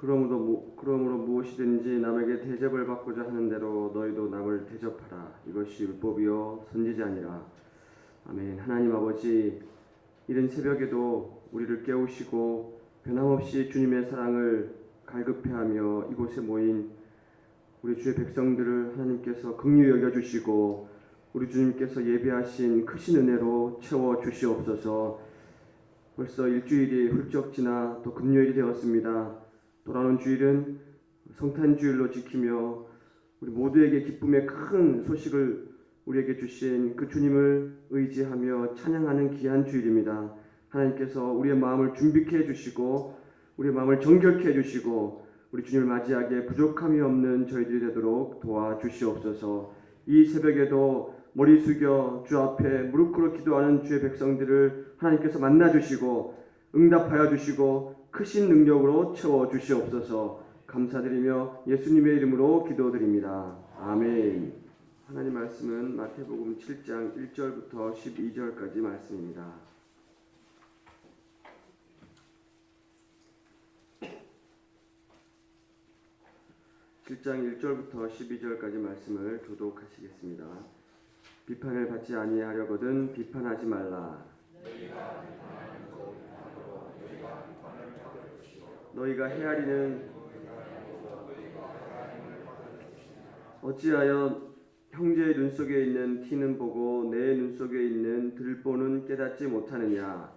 그러므로 무엇이든지 남에게 대접을 받고자 하는 대로 너희도 남을 대접하라. 이것이 율법이요 선지자니라. 아멘. 하나님 아버지, 이른 새벽에도 우리를 깨우시고 변함없이 주님의 사랑을 갈급해하며 이곳에 모인 우리 주의 백성들을 하나님께서 긍휼히 여겨주시고 우리 주님께서 예비하신 크신 은혜로 채워 주시옵소서. 벌써 일주일이 훌쩍 지나 또 금요일이 되었습니다. 돌아오는 주일은 성탄주일로 지키며 우리 모두에게 기쁨의 큰 소식을 우리에게 주신 그 주님을 의지하며 찬양하는 귀한 주일입니다. 하나님께서 우리의 마음을 준비케 해주시고 우리의 마음을 정결케 해주시고 우리 주님을 맞이하기에 부족함이 없는 저희들이 되도록 도와주시옵소서. 이 새벽에도 머리 숙여 주 앞에 무릎 꿇어 기도하는 주의 백성들을 하나님께서 만나주시고 응답하여 주시고 크신 능력으로 채워주시옵소서. 감사드리며 예수님의 이름으로 기도드립니다. 아멘. 하나님 말씀은 마태복음 7장 1절부터 12절까지 말씀입니다. 7장 1절부터 12절까지 말씀을 교독하시겠습니다. 비판을 받지 아니하려거든 비판하지 말라. 너희가 헤아리는 어찌하여 형제의 눈 속에 있는 티는 보고 내 눈 속에 있는 들보는 깨닫지 못하느냐.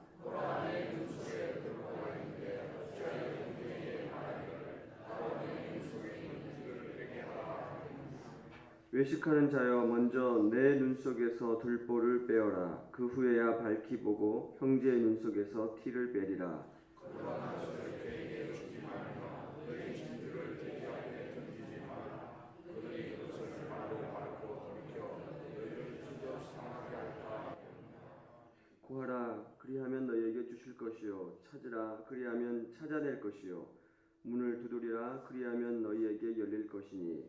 외식하는 자여 먼저 내 눈 속에서 들보를 빼어라. 그 후에야 밝히 보고 형제의 눈 속에서 티를 빼리라. 구하라 그리하면 너희에게 주실 것이요 찾으라 그리하면 찾아낼 것이요 문을 두드리라 그리하면 너희에게 열릴 것이니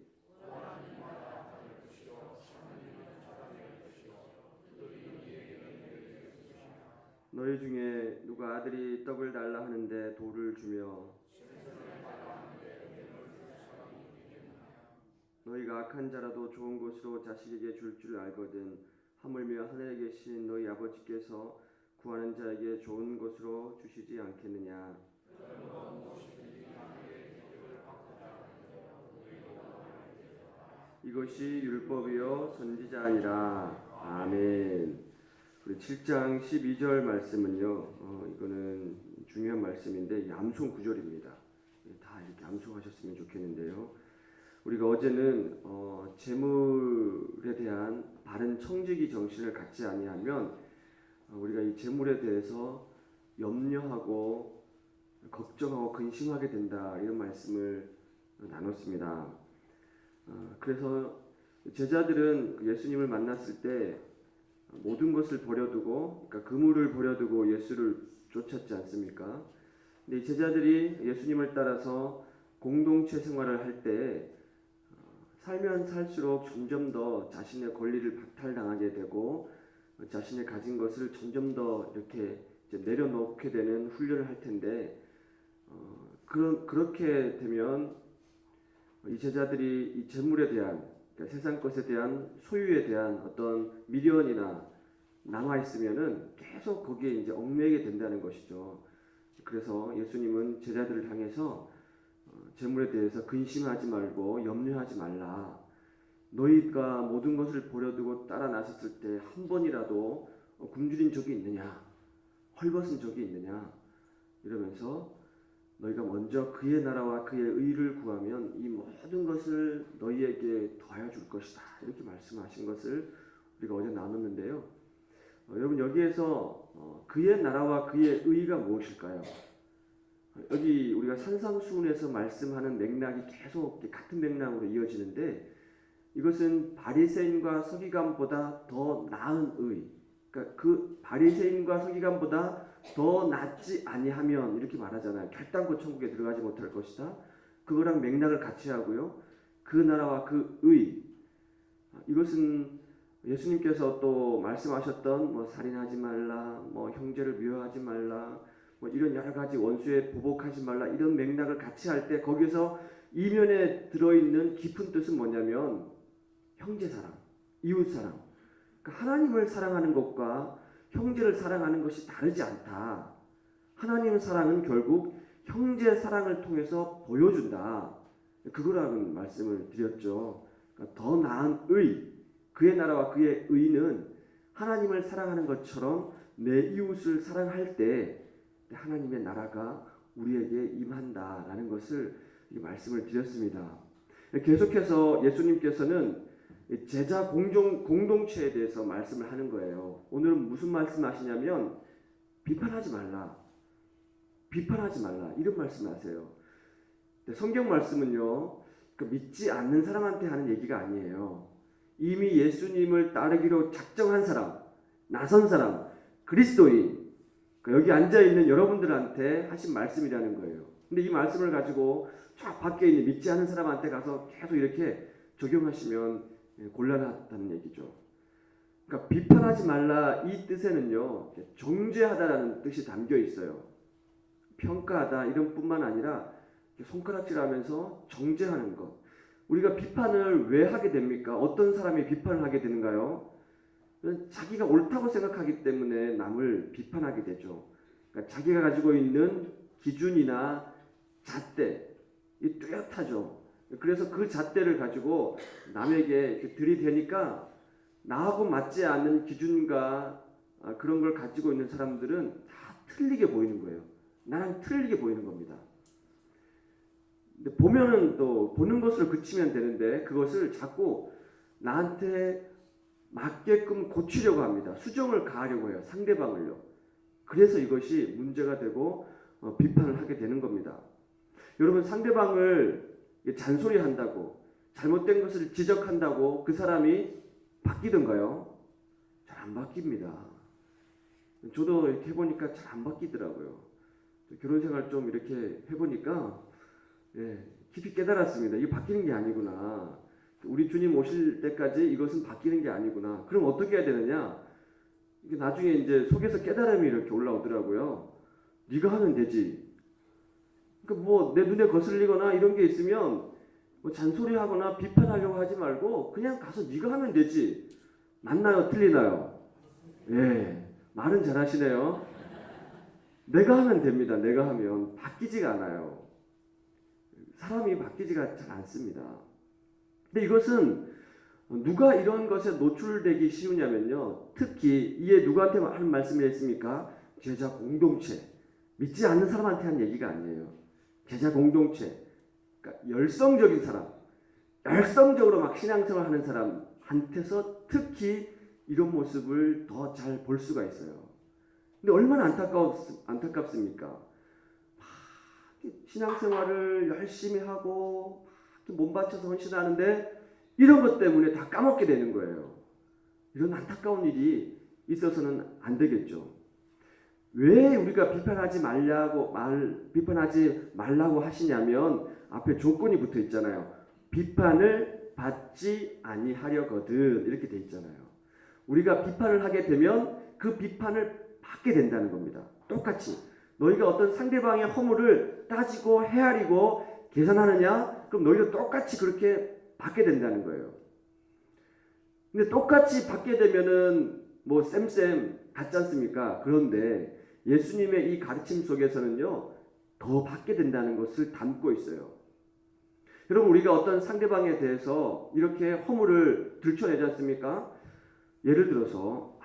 너희 중에 누가 아들이 떡을 달라 하는데 돌을 주며 너희가 악한 자라도 좋은 것으로 자식에게 줄 줄 알거든 하물며 하늘에 계신 너희 아버지께서 구하는 자에게 좋은 것으로 주시지 않겠느냐. 이것이 율법이요 선지자니라. 아멘. 우리 7장 12절 말씀은요. 이거는 중요한 말씀인데 암송 구절입니다. 다 이렇게 암송하셨으면 좋겠는데요. 우리가 어제는 재물에 대한 바른 청지기 정신을 갖지 아니하면 우리가 이 재물에 대해서 염려하고 걱정하고 근심하게 된다 이런 말씀을 나눴습니다. 그래서 제자들은 예수님을 만났을 때 모든 것을 버려두고 그러니까 그물을 버려두고 예수를 쫓았지 않습니까? 근데 이 제자들이 예수님을 따라서 공동체 생활을 할 때 살면 살수록 점점 더 자신의 권리를 박탈당하게 되고 자신의 가진 것을 점점 더 이렇게 이제 내려놓게 되는 훈련을 할 텐데 그렇게 되면 이 제자들이 이 재물에 대한 그러니까 세상 것에 대한 소유에 대한 어떤 미련이나 남아 있으면은 계속 거기에 이제 얽매이게 된다는 것이죠. 그래서 예수님은 제자들을 향해서 재물에 대해서 근심하지 말고 염려하지 말라. 너희가 모든 것을 버려두고 따라 나섰을 때 한 번이라도 굶주린 적이 있느냐? 헐벗은 적이 있느냐? 이러면서 너희가 먼저 그의 나라와 그의 의를 구하면 이 모든 것을 너희에게 더하여 줄 것이다. 이렇게 말씀하신 것을 우리가 어제 나눴는데요. 여러분 여기에서 그의 나라와 그의 의가 무엇일까요? 여기 우리가 산상수훈에서 말씀하는 맥락이 계속 같은 맥락으로 이어지는데 이것은 바리새인과 서기관보다 더 나은 의, 그러니까 그 바리새인과 서기관보다 더 낫지 아니하면 이렇게 말하잖아요. 결단코 천국에 들어가지 못할 것이다. 그거랑 맥락을 같이 하고요. 그 나라와 그 의, 이것은 예수님께서 또 말씀하셨던 뭐 살인하지 말라, 뭐 형제를 미워하지 말라, 뭐 이런 여러 가지 원수에 보복하지 말라 이런 맥락을 같이 할 때 거기서 이면에 들어있는 깊은 뜻은 뭐냐면 형제 사랑, 이웃 사랑. 그러니까 하나님을 사랑하는 것과 형제를 사랑하는 것이 다르지 않다. 하나님의 사랑은 결국 형제 사랑을 통해서 보여준다. 그거라는 말씀을 드렸죠. 그러니까 더 나은 의, 그의 나라와 그의 의는 하나님을 사랑하는 것처럼 내 이웃을 사랑할 때 하나님의 나라가 우리에게 임한다라는 것을 말씀을 드렸습니다. 계속해서 예수님께서는 제자 공동체에 대해서 말씀을 하는 거예요. 오늘은 무슨 말씀하시냐면 비판하지 말라. 비판하지 말라. 이런 말씀을 하세요. 성경 말씀은요. 믿지 않는 사람한테 하는 얘기가 아니에요. 이미 예수님을 따르기로 작정한 사람, 나선 사람, 그리스도인, 여기 앉아있는 여러분들한테 하신 말씀이라는 거예요. 근데 이 말씀을 가지고 저 밖에 있는 믿지 않는 사람한테 가서 계속 이렇게 적용하시면 곤란하다는 얘기죠. 그러니까 비판하지 말라 이 뜻에는요. 정죄하다라는 뜻이 담겨 있어요. 평가하다 이런 뿐만 아니라 손가락질하면서 정죄하는 것. 우리가 비판을 왜 하게 됩니까? 어떤 사람이 비판을 하게 되는가요? 자기가 옳다고 생각하기 때문에 남을 비판하게 되죠. 그러니까 자기가 가지고 있는 기준이나 잣대, 이 뚜렷하죠. 그래서 그 잣대를 가지고 남에게 이렇게 들이대니까 나하고 맞지 않는 기준과 그런 걸 가지고 있는 사람들은 다 틀리게 보이는 거예요. 나랑 틀리게 보이는 겁니다. 근데 보면은 또 보는 것으로 그치면 되는데 그것을 자꾸 나한테 맞게끔 고치려고 합니다. 수정을 가하려고 해요. 상대방을요. 그래서 이것이 문제가 되고 비판을 하게 되는 겁니다. 여러분 상대방을 잔소리한다고 잘못된 것을 지적한다고 그 사람이 바뀌던가요? 잘 안 바뀝니다. 저도 이렇게 해보니까 잘 안 바뀌더라고요. 결혼 생활 좀 이렇게 해보니까 깊이 깨달았습니다. 이게 바뀌는 게 아니구나. 우리 주님 오실 때까지 이것은 바뀌는 게 아니구나. 그럼 어떻게 해야 되느냐? 이게 나중에 이제 속에서 깨달음이 이렇게 올라오더라고요. 네가 하면 되지. 그러니까 뭐 내 눈에 거슬리거나 이런 게 있으면 뭐 잔소리하거나 비판하려고 하지 말고 그냥 가서 네가 하면 되지. 맞나요? 틀리나요? 예, 말은 잘하시네요. 내가 하면 됩니다. 내가 하면 바뀌지가 않아요. 사람이 바뀌지가 잘 않습니다. 근데 이것은 누가 이런 것에 노출되기 쉬우냐면요. 특히 이에 누구한테 하는 말씀이 했습니까? 제자 공동체. 믿지 않는 사람한테 한 얘기가 아니에요. 제자 공동체. 그러니까 열성적인 사람. 열성적으로 막 신앙생활 하는 사람한테서 특히 이런 모습을 더 잘 볼 수가 있어요. 근데 얼마나 안타깝습니까? 신앙생활을 열심히 하고 몸 바쳐서 헌신하는데 이런 것 때문에 다 까먹게 되는 거예요. 이런 안타까운 일이 있어서는 안 되겠죠. 왜 우리가 비판하지 말라고 하시냐면 앞에 조건이 붙어 있잖아요. 비판을 받지 아니하려거든 이렇게 돼 있잖아요. 우리가 비판을 하게 되면 그 비판을 받게 된다는 겁니다. 똑같이 너희가 어떤 상대방의 허물을 따지고 헤아리고 계산하느냐? 그럼 너희도 똑같이 그렇게 받게 된다는 거예요. 근데 똑같이 받게 되면은 뭐 쌤 같지 않습니까? 그런데 예수님의 이 가르침 속에서는요 더 받게 된다는 것을 담고 있어요. 여러분 우리가 어떤 상대방에 대해서 이렇게 허물을 들춰내지 않습니까? 예를 들어서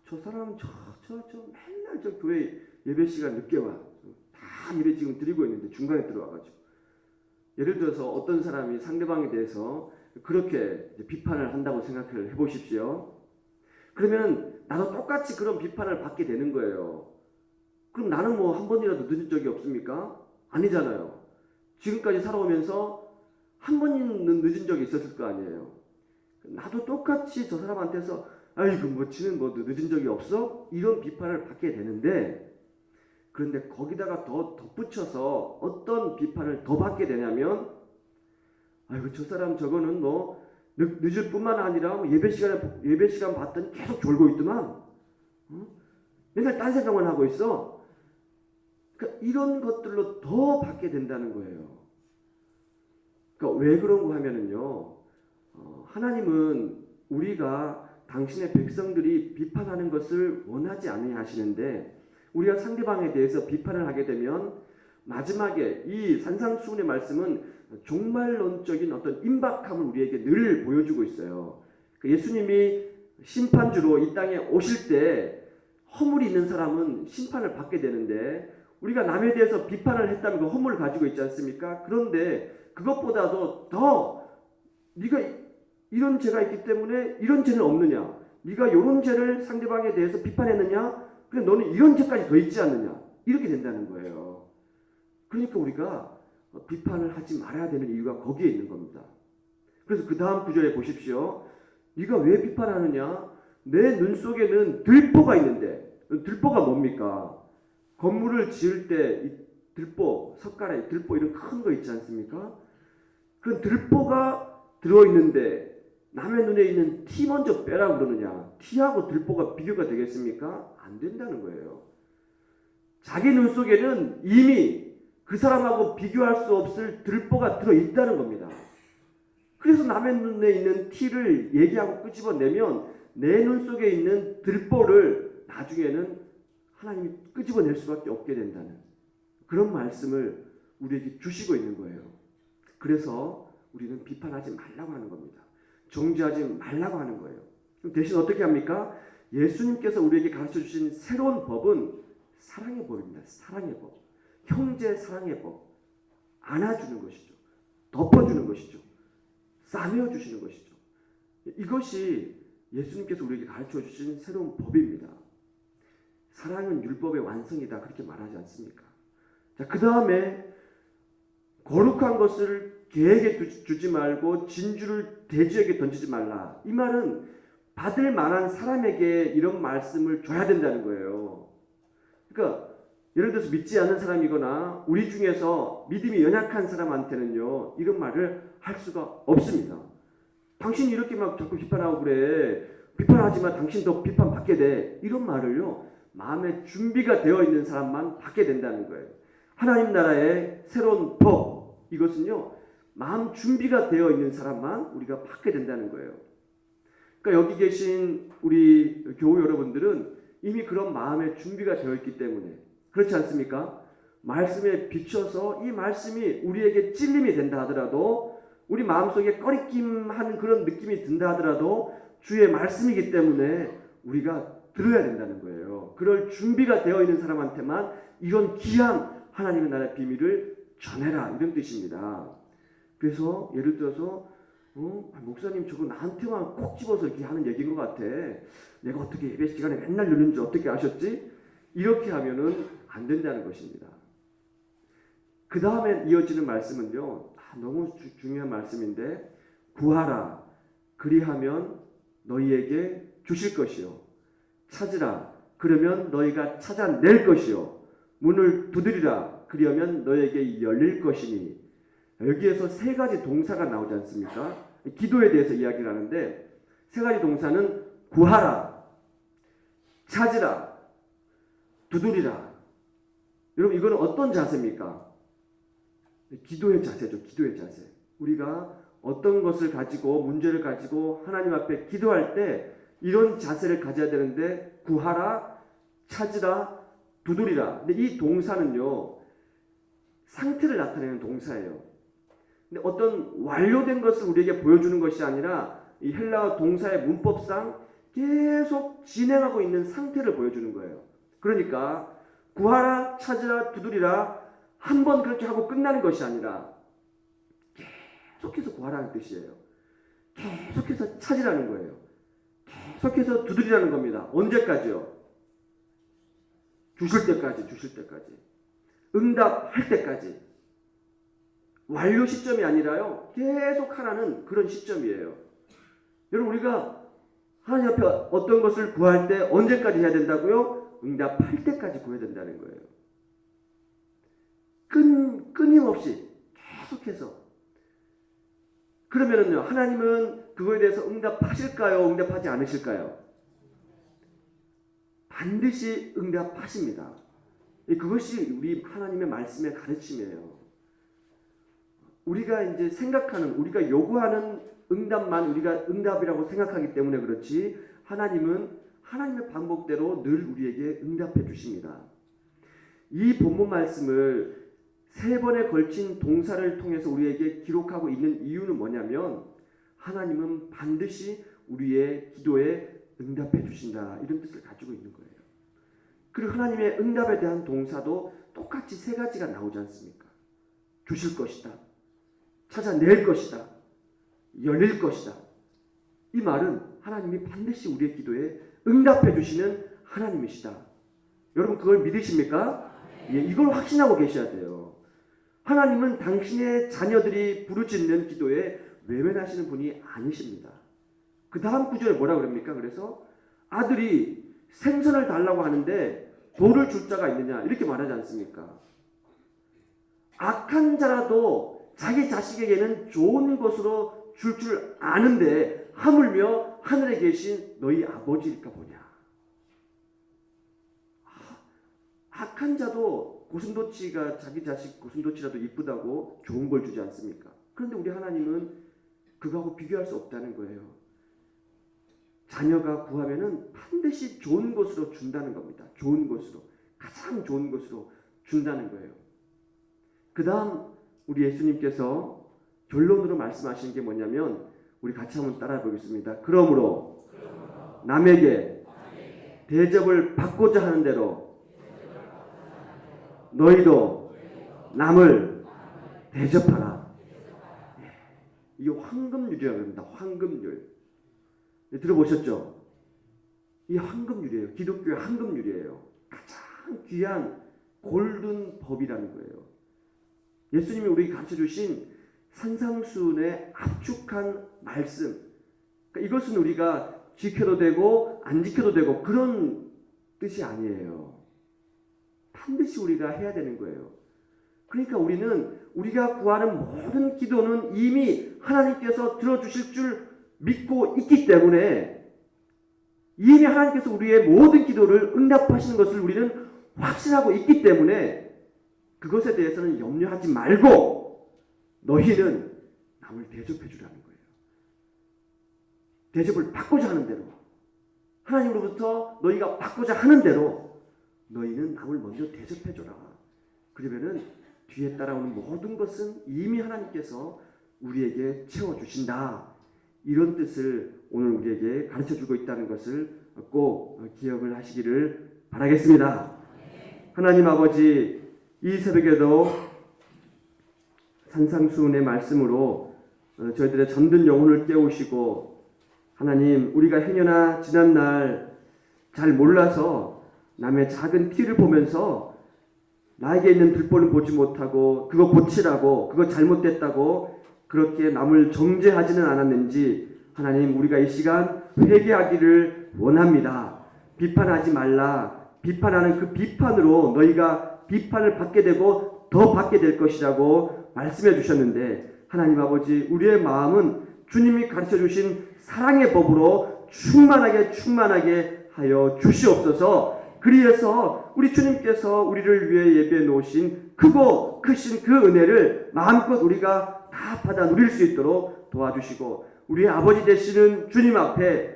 저 사람 저 맨날 저 교회 예배 시간 늦게 와. 다 예배 지금 드리고 있는데 중간에 들어와가지고. 예를 들어서 어떤 사람이 상대방에 대해서 그렇게 비판을 한다고 생각을 해보십시오. 그러면 나도 똑같이 그런 비판을 받게 되는 거예요. 그럼 나는 뭐 한 번이라도 늦은 적이 없습니까? 아니잖아요. 지금까지 살아오면서 한 번은 늦은 적이 있었을 거 아니에요. 나도 똑같이 저 사람한테서 아이고 뭐 지는 뭐 늦은 적이 없어? 이런 비판을 받게 되는데 그런데 거기다가 더 덧붙여서 어떤 비판을 더 받게 되냐면 아이고 저 사람 저거는 뭐 늦을 뿐만 아니라 뭐 예배 시간 봤더니 계속 졸고 있더만 맨날 딴 생각만 하고 있어. 그러니까 이런 것들로 더 받게 된다는 거예요. 그러니까 왜 그런가 하면은요, 하나님은 우리가 당신의 백성들이 비판하는 것을 원하지 않으냐 하시는데, 우리가 상대방에 대해서 비판을 하게 되면 마지막에 이 산상수훈의 말씀은 종말론적인 어떤 임박함을 우리에게 늘 보여주고 있어요. 예수님이 심판주로 이 땅에 오실 때 허물이 있는 사람은 심판을 받게 되는데, 우리가 남에 대해서 비판을 했다면 그 허물을 가지고 있지 않습니까? 그런데 그것보다도 더 네가 이런 죄가 있기 때문에 이런 죄는 없느냐? 네가 이런 죄를 상대방에 대해서 비판했느냐? 그래 너는 이런 죄까지 더 있지 않느냐? 이렇게 된다는 거예요. 그러니까 우리가 비판을 하지 말아야 되는 이유가 거기에 있는 겁니다. 그래서 그 다음 구절에 보십시오. 네가 왜 비판하느냐? 내 눈 속에는 들보가 있는데, 들보가 뭡니까? 건물을 지을 때 들보, 석가래, 들보 이런 큰 거 있지 않습니까? 그 들보가 들어있는데 남의 눈에 있는 티 먼저 빼라고 그러느냐? 티하고 들보가 비교가 되겠습니까? 안 된다는 거예요. 자기 눈 속에는 이미 그 사람하고 비교할 수 없을 들보가 들어있다는 겁니다. 그래서 남의 눈에 있는 티를 얘기하고 끄집어내면 내 눈 속에 있는 들보를 나중에는 하나님이 끄집어낼 수밖에 없게 된다는 그런 말씀을 우리에게 주시고 있는 거예요. 그래서 우리는 비판하지 말라고 하는 겁니다. 정죄하지 말라고 하는 거예요. 그럼 대신 어떻게 합니까? 예수님께서 우리에게 가르쳐 주신 새로운 법은 사랑의 법입니다. 사랑의 법. 형제 사랑의 법. 안아주는 것이죠. 덮어주는 것이죠. 싸매어 주시는 것이죠. 이것이 예수님께서 우리에게 가르쳐 주신 새로운 법입니다. 사랑은 율법의 완성이다 그렇게 말하지 않습니까? 자, 그 다음에 거룩한 것을 개에게 주지 말고 진주를 돼지에게 던지지 말라. 이 말은 받을 만한 사람에게 이런 말씀을 줘야 된다는 거예요. 그러니까 예를 들어서 믿지 않는 사람이거나 우리 중에서 믿음이 연약한 사람한테는요 이런 말을 할 수가 없습니다. 당신이 이렇게 막 자꾸 비판하고 그래. 비판하지만 당신 더 비판받게 돼. 이런 말을요 마음에 준비가 되어 있는 사람만 받게 된다는 거예요. 하나님 나라의 새로운 법, 이것은요 마음 준비가 되어 있는 사람만 우리가 받게 된다는 거예요. 그러니까 여기 계신 우리 교우 여러분들은 이미 그런 마음의 준비가 되어 있기 때문에 그렇지 않습니까? 말씀에 비춰서 이 말씀이 우리에게 찔림이 된다 하더라도 우리 마음속에 꺼리낌하는 그런 느낌이 든다 하더라도 주의 말씀이기 때문에 우리가 들어야 된다는 거예요. 그럴 준비가 되어 있는 사람한테만 이런 귀한 하나님의 나라의 비밀을 전해라 이런 뜻입니다. 그래서 예를 들어서 목사님 저거 나한테만 콕 집어서 이렇게 하는 얘기인 것 같아. 내가 어떻게 예배 시간에 맨날 누는지 어떻게 아셨지? 이렇게 하면은 안 된다는 것입니다. 그 다음에 이어지는 말씀은요 너무 중요한 말씀인데 구하라 그리하면 너희에게 주실 것이요 찾으라 그러면 너희가 찾아낼 것이요 문을 두드리라 그리하면 너희에게 열릴 것이니. 여기에서 세 가지 동사가 나오지 않습니까? 기도에 대해서 이야기를 하는데 세 가지 동사는 구하라, 찾으라, 두드리라. 여러분 이거는 어떤 자세입니까? 기도의 자세죠. 기도의 자세. 우리가 어떤 것을 가지고 문제를 가지고 하나님 앞에 기도할 때 이런 자세를 가져야 되는데 구하라, 찾으라, 두드리라. 근데 이 동사는요 상태를 나타내는 동사예요. 근데 어떤 완료된 것을 우리에게 보여주는 것이 아니라 이 헬라어 동사의 문법상 계속 진행하고 있는 상태를 보여주는 거예요. 그러니까 구하라, 찾으라, 두드리라 한 번 그렇게 하고 끝나는 것이 아니라 계속해서 구하라는 뜻이에요. 계속해서 찾으라는 거예요. 계속해서 두드리라는 겁니다. 언제까지요? 주실 때까지, 주실 때까지. 응답할 때까지. 완료 시점이 아니라요. 계속 하라는 그런 시점이에요. 여러분 우리가 하나님 앞에 어떤 것을 구할 때 언제까지 해야 된다고요? 응답할 때까지 구해야 된다는 거예요. 끊임없이 계속해서. 그러면은요 하나님은 그거에 대해서 응답하실까요? 응답하지 않으실까요? 반드시 응답하십니다. 그것이 우리 하나님의 말씀의 가르침이에요. 우리가 이제 생각하는, 우리가 요구하는 응답만 우리가 응답이라고 생각하기 때문에 그렇지, 하나님은 하나님의 방법대로 늘 우리에게 응답해 주십니다. 이 본문 말씀을 3번에 걸친 동사를 통해서 우리에게 기록하고 있는 이유는 뭐냐면, 하나님은 반드시 우리의 기도에 응답해 주신다, 이런 뜻을 가지고 있는 거예요. 그리고 하나님의 응답에 대한 동사도 똑같이 3가지가 나오지 않습니까? 주실 것이다, 찾아낼 것이다, 열릴 것이다. 이 말은 하나님이 반드시 우리의 기도에 응답해 주시는 하나님이시다. 여러분 그걸 믿으십니까? 예, 이걸 확신하고 계셔야 돼요. 하나님은 당신의 자녀들이 부르짖는 기도에 외면하시는 분이 아니십니다. 그 다음 구절에 뭐라 그럽니까? 그래서 아들이 생선을 달라고 하는데 돌을 줄 자가 있느냐, 이렇게 말하지 않습니까? 악한 자라도 자기 자식에게는 좋은 것으로 줄 줄 아는데 하물며 하늘에 계신 너희 아버지일까 보냐. 악한 자도 고슴도치가 자기 자식 고슴도치라도 이쁘다고 좋은 걸 주지 않습니까? 그런데 우리 하나님은 그거하고 비교할 수 없다는 거예요. 자녀가 구하면은 반드시 좋은 것으로 준다는 겁니다. 좋은 것으로, 가장 좋은 것으로 준다는 거예요. 그 다음 우리 예수님께서 결론으로 말씀하시는 게 뭐냐면, 우리 같이 한번 따라해 보겠습니다. 그러므로 남에게 대접을 받고자 하는 대로 너희도 남을 대접하라. 이게 황금률이라고 합니다. 황금률. 들어보셨죠? 이 황금률이에요. 기독교의 황금률이에요. 가장 귀한 골든 법이라는 거예요. 예수님이 우리에게 가르쳐주신 산상수훈의 압축한 말씀. 그러니까 이것은 우리가 지켜도 되고 안 지켜도 되고 그런 뜻이 아니에요. 반드시 우리가 해야 되는 거예요. 그러니까 우리는 우리가 구하는 모든 기도는 이미 하나님께서 들어주실 줄 믿고 있기 때문에, 이미 하나님께서 우리의 모든 기도를 응답하시는 것을 우리는 확신하고 있기 때문에 그것에 대해서는 염려하지 말고 너희는 남을 대접해 주라는 거예요. 대접을 받고자 하는 대로, 하나님으로부터 너희가 받고자 하는 대로 너희는 남을 먼저 대접해 줘라. 그러면은 뒤에 따라오는 모든 것은 이미 하나님께서 우리에게 채워주신다. 이런 뜻을 오늘 우리에게 가르쳐주고 있다는 것을 꼭 기억을 하시기를 바라겠습니다. 하나님 아버지, 이 새벽에도 산상수훈의 말씀으로 저희들의 잠든 영혼을 깨우시고, 하나님 우리가 행여나 지난날 잘 몰라서 남의 작은 티를 보면서 나에게 있는 들보를 보지 못하고 그거 고치라고, 그거 잘못됐다고 그렇게 남을 정죄하지는 않았는지, 하나님 우리가 이 시간 회개하기를 원합니다. 비판하지 말라. 비판하는 그 비판으로 너희가 비판을 받게 되고 더 받게 될 것이라고 말씀해 주셨는데, 하나님 아버지 우리의 마음은 주님이 가르쳐 주신 사랑의 법으로 충만하게 하여 주시옵소서. 그리해서 우리 주님께서 우리를 위해 예배해 놓으신 크고 크신 그 은혜를 마음껏 우리가 다 받아 누릴 수 있도록 도와주시고, 우리의 아버지 되시는 주님 앞에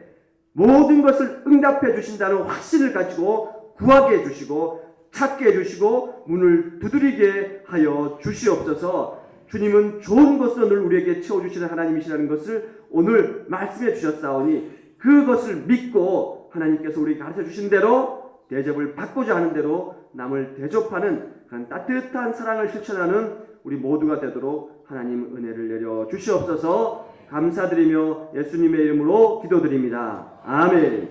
모든 것을 응답해 주신다는 확신을 가지고 구하게 해주시고 찾게 해주시고 문을 두드리게 하여 주시옵소서. 주님은 좋은 것으로 늘 우리에게 채워주시는 하나님이시라는 것을 오늘 말씀해 주셨사오니, 그것을 믿고 하나님께서 우리에게 가르쳐 주신 대로 대접을 받고자 하는 대로 남을 대접하는 그런 따뜻한 사랑을 실천하는 우리 모두가 되도록 하나님 은혜를 내려 주시옵소서. 감사드리며 예수님의 이름으로 기도드립니다. 아멘.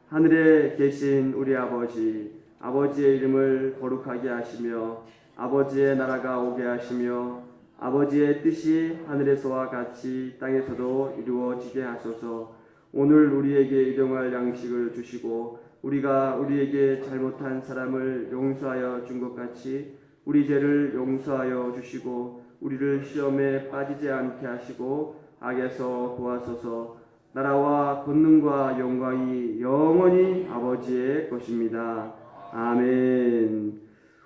하늘에 계신 우리 아버지, 아버지의 이름을 거룩하게 하시며 아버지의 나라가 오게 하시며 아버지의 뜻이 하늘에서와 같이 땅에서도 이루어지게 하소서. 오늘 우리에게 일용할 양식을 주시고 우리가 우리에게 잘못한 사람을 용서하여 준 것 같이 우리 죄를 용서하여 주시고 우리를 시험에 빠지지 않게 하시고 악에서 도와소서. 나라와 권능과 영광이 영원히 아버지의 것입니다. 아멘.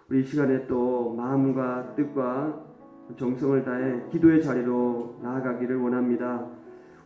우리 이 시간에 또 마음과 뜻과 정성을 다해 기도의 자리로 나아가기를 원합니다.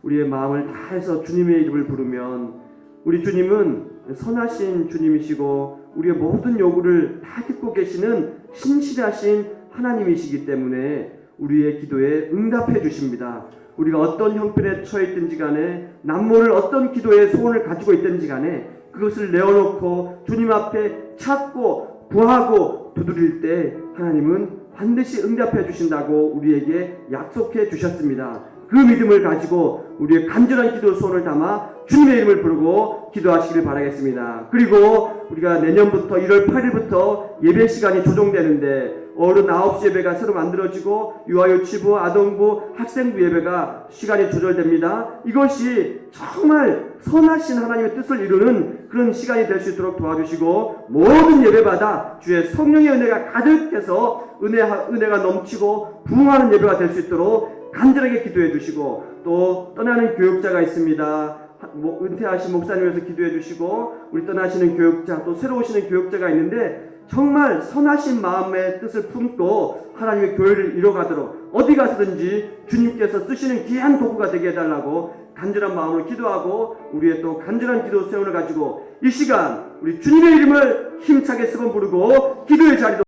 우리의 마음을 다해서 주님의 이름을 부르면 우리 주님은 선하신 주님이시고 우리의 모든 요구를 다 듣고 계시는 신실하신 하나님이시기 때문에 우리의 기도에 응답해 주십니다. 우리가 어떤 형편에 처해 있든지 간에 남모를 어떤 기도의 소원을 가지고 있든지 간에 그것을 내어놓고 주님 앞에 찾고 구하고 두드릴 때 하나님은 반드시 응답해 주신다고 우리에게 약속해 주셨습니다. 그 믿음을 가지고 우리의 간절한 기도 소원을 담아 주님의 이름을 부르고 기도하시기를 바라겠습니다. 그리고 우리가 내년부터 1월 8일부터 예배 시간이 조정되는데 오른 9시 예배가 새로 만들어지고 유아유치부, 아동부, 학생부 예배가 시간이 조절됩니다. 이것이 정말 선하신 하나님의 뜻을 이루는 그런 시간이 될 수 있도록 도와주시고 모든 예배마다 주의 성령의 은혜가 가득해서 은혜가 넘치고 부흥하는 예배가 될 수 있도록 간절하게 기도해 주시고 또 떠나는 교육자가 있습니다. 은퇴하신 목사님에서 기도해 주시고 우리 떠나시는 교육자 또 새로 오시는 교육자가 있는데 정말 선하신 마음의 뜻을 품고 하나님의 교회를 이뤄가도록 어디 가서든지 주님께서 쓰시는 귀한 도구가 되게 해달라고 간절한 마음으로 기도하고 우리의 또 간절한 기도 세원을 가지고 이 시간 우리 주님의 이름을 힘차게 세번 부르고 기도의 자리로